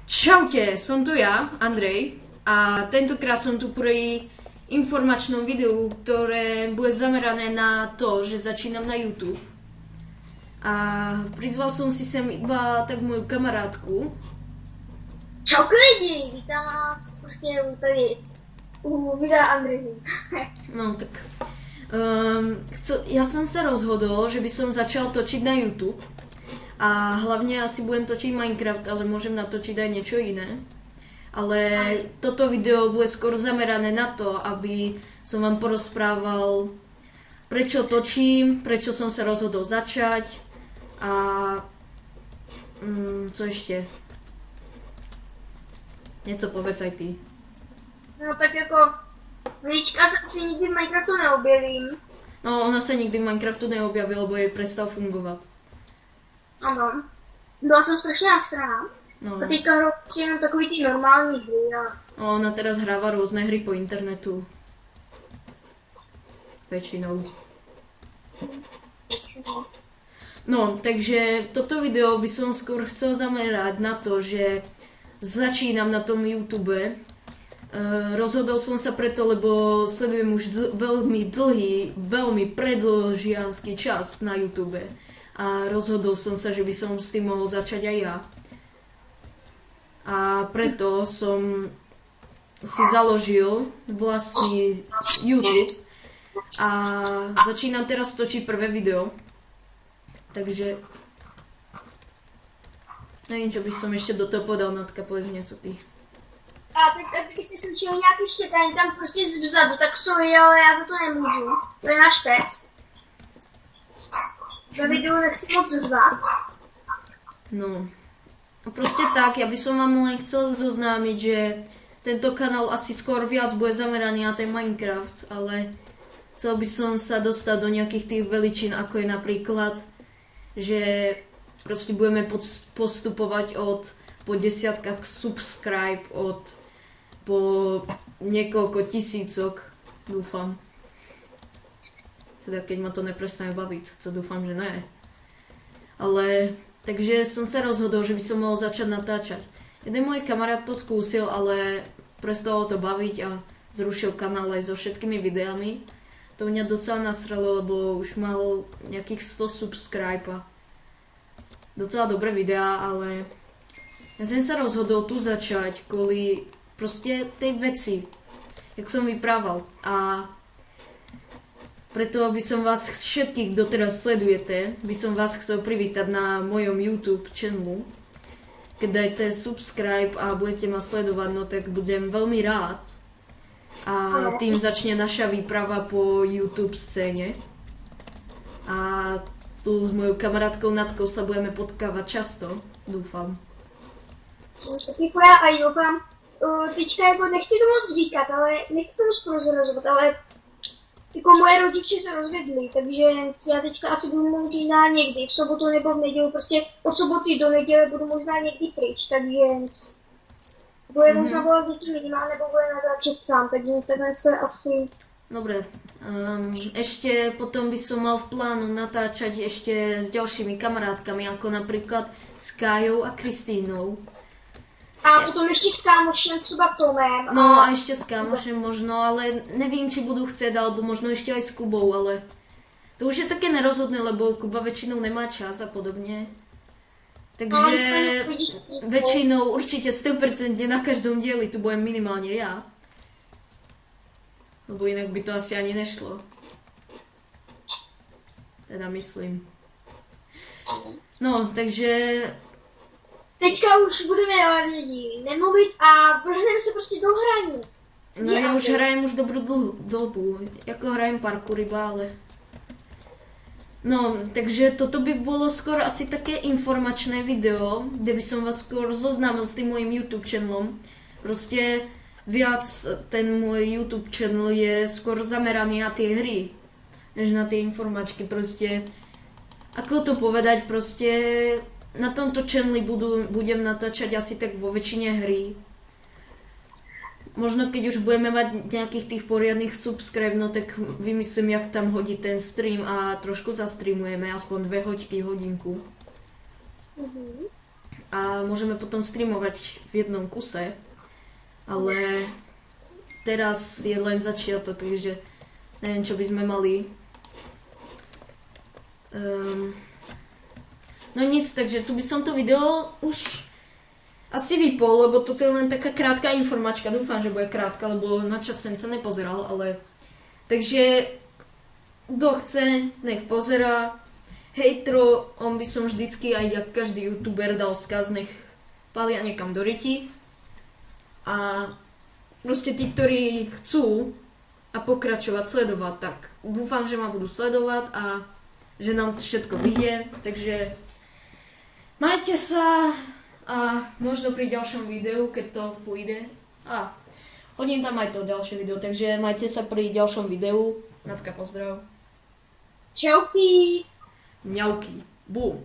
Čaute, som tu ja, Andrej, a tentokrát som tu pri informačnom videu, ktoré bude zamerané na to, že začínam na YouTube. A prizval som si sem iba tak moju kamarátku. Čau lidi, vítám vás prostě tady u videa Andreju. No tak, ja som sa rozhodol, že by som začal točiť na YouTube. A hlavne asi budem točiť Minecraft, ale môžem natočiť aj niečo iné. Ale toto video bude skôr zamerané na to, aby som vám porozprával, prečo točím, prečo som sa rozhodol začať a co ešte? Něco povedz aj ty. No tak jako Lička se asi nikdy v Minecraftu neobjevím. No ona se nikdy v Minecraftu neobjavila, lebo jej prestal fungovat. Ano. Byla jsem strašně nasraná. No. A teďka hraju jenom takový ty normální hry a... No, ona teraz hráva rôzne hry po internetu. Väčšinou. No, takže toto video by som skôr chcel zamerať na to, že začínam na tom YouTube. Rozhodol som sa preto, lebo sledujem už veľmi predĺžiansky čas na YouTube. A rozhodol som sa, že by som s tým mohol začať aj ja. A preto som si založil vlastný YouTube a začínam teraz točiť prvé video. Takže neviem, čo by som ešte do toho podal, Natka, povedz něco ty. A teď jste slyšeli nějaký štěkání tam prostě vzadu, tak sorry, ale já za to nemůžu. To je náš pes. Ve videu nechci moc zvát. No. A proste tak, ja by som vám len chcel zoznámiť, že tento kanál asi skôr viac bude zameraný na ten Minecraft, ale chcel by som sa dostať do nejakých tých veličín, ako je napríklad, že proste budeme postupovať od po desiatkách subscribe, od po niekoľko tisícok, dúfam. Teda keď ma to neprestane baviť, co dúfam, že ne. Ale, takže som sa rozhodol, že by som mohol začať natáčať. Jeden môj kamarát to skúsil, ale prestalo to baviť a zrušil kanál aj so všetkými videami. To mňa docela nasralo, lebo už mal nejakých 100 subscribe a docela dobré videá, ale ja som sa rozhodol tu začať kvôli proste tej veci, jak som vyprával. A preto by som vás všetkých, kto teraz sledujete, by som vás chcel privítať na mojom YouTube channelu. Keď dajte subscribe a budete ma sledovať, no tak budem veľmi rád. A tým začne naša výprava po YouTube scéne. A tu s mojou kamarátkou Natkou sa budeme potkávať často, dúfam. Taky já a doufám. Teďka jako nechci to moc říkat, ale nechci to moc prozrazovat, ale jako moje rodiče se rozvedli, takže já teďka asi budu možná někdy, v sobotu nebo v neděli, prostě od soboty do neděle budu možná někdy pryč, takže bude možná volat děti minimálně, nebo bude natáčet sám, takže takhle to je asi... Dobre, ešte potom by som mal v plánu natáčať ešte s ďalšími kamarátkami, ako napríklad s Kájou a Kristínou. A potom ještě s kámošem, třeba Tomem. No a ešte s kámošem možno, ale nevím, či budú chcieť, alebo možno ešte aj s Kubou, ale to už je také nerozhodné, lebo Kuba väčšinou nemá čas a podobne. Takže väčšinou určite 100% na každom dieli tu budem minimálne ja. Lebo inak by to asi ani nešlo. Teda myslím. No, takže... Teďka už budeme lidi nemluvit a vrhneme se prostě do hraní. No ja už hrajem už dobrú dobu. Jako hrajem parkour iba, ale... No, takže toto by bolo skôr asi také informačné video, kde by som vás skôr zoznámil s tým môjim YouTube channelom. Proste viac ten môj YouTube channel je skôr zameraný na tie hry, než na tie informačky. Proste, ako to povedať, proste na tomto channeli budem natáčať asi tak vo väčšine hry. Možno keď už budeme mať nejakých tých poriadnych subscribe, no tak vymyslím, jak tam hodí ten stream a trošku zastreamujeme, aspoň 2 hodiny, hodinku. a môžeme potom streamovať v jednom kuse. Ale teraz je len začiatok, takže neviem, čo by sme mali. No nic, takže tu by som to video už asi vypol, lebo toto je len taká krátka informačka. Dúfam, že bude krátka, lebo na čas som sa nepozeral, ale... Takže, kto chce, nech pozerá. Hejtro, on by som vždycky, aj jak každý youtuber, dal skaz, nech palia niekam do ryti. A proste tí, ktorí chcú a pokračovať, sledovať, tak dúfam, že ma budú sledovať a že nám to všetko vyjde. Takže majte sa a možno pri ďalšom videu, keď to pôjde. A hodím tam aj to ďalšie video, takže majte sa pri ďalšom videu. Natka, pozdrav. Čauky. Mňauky. Bum.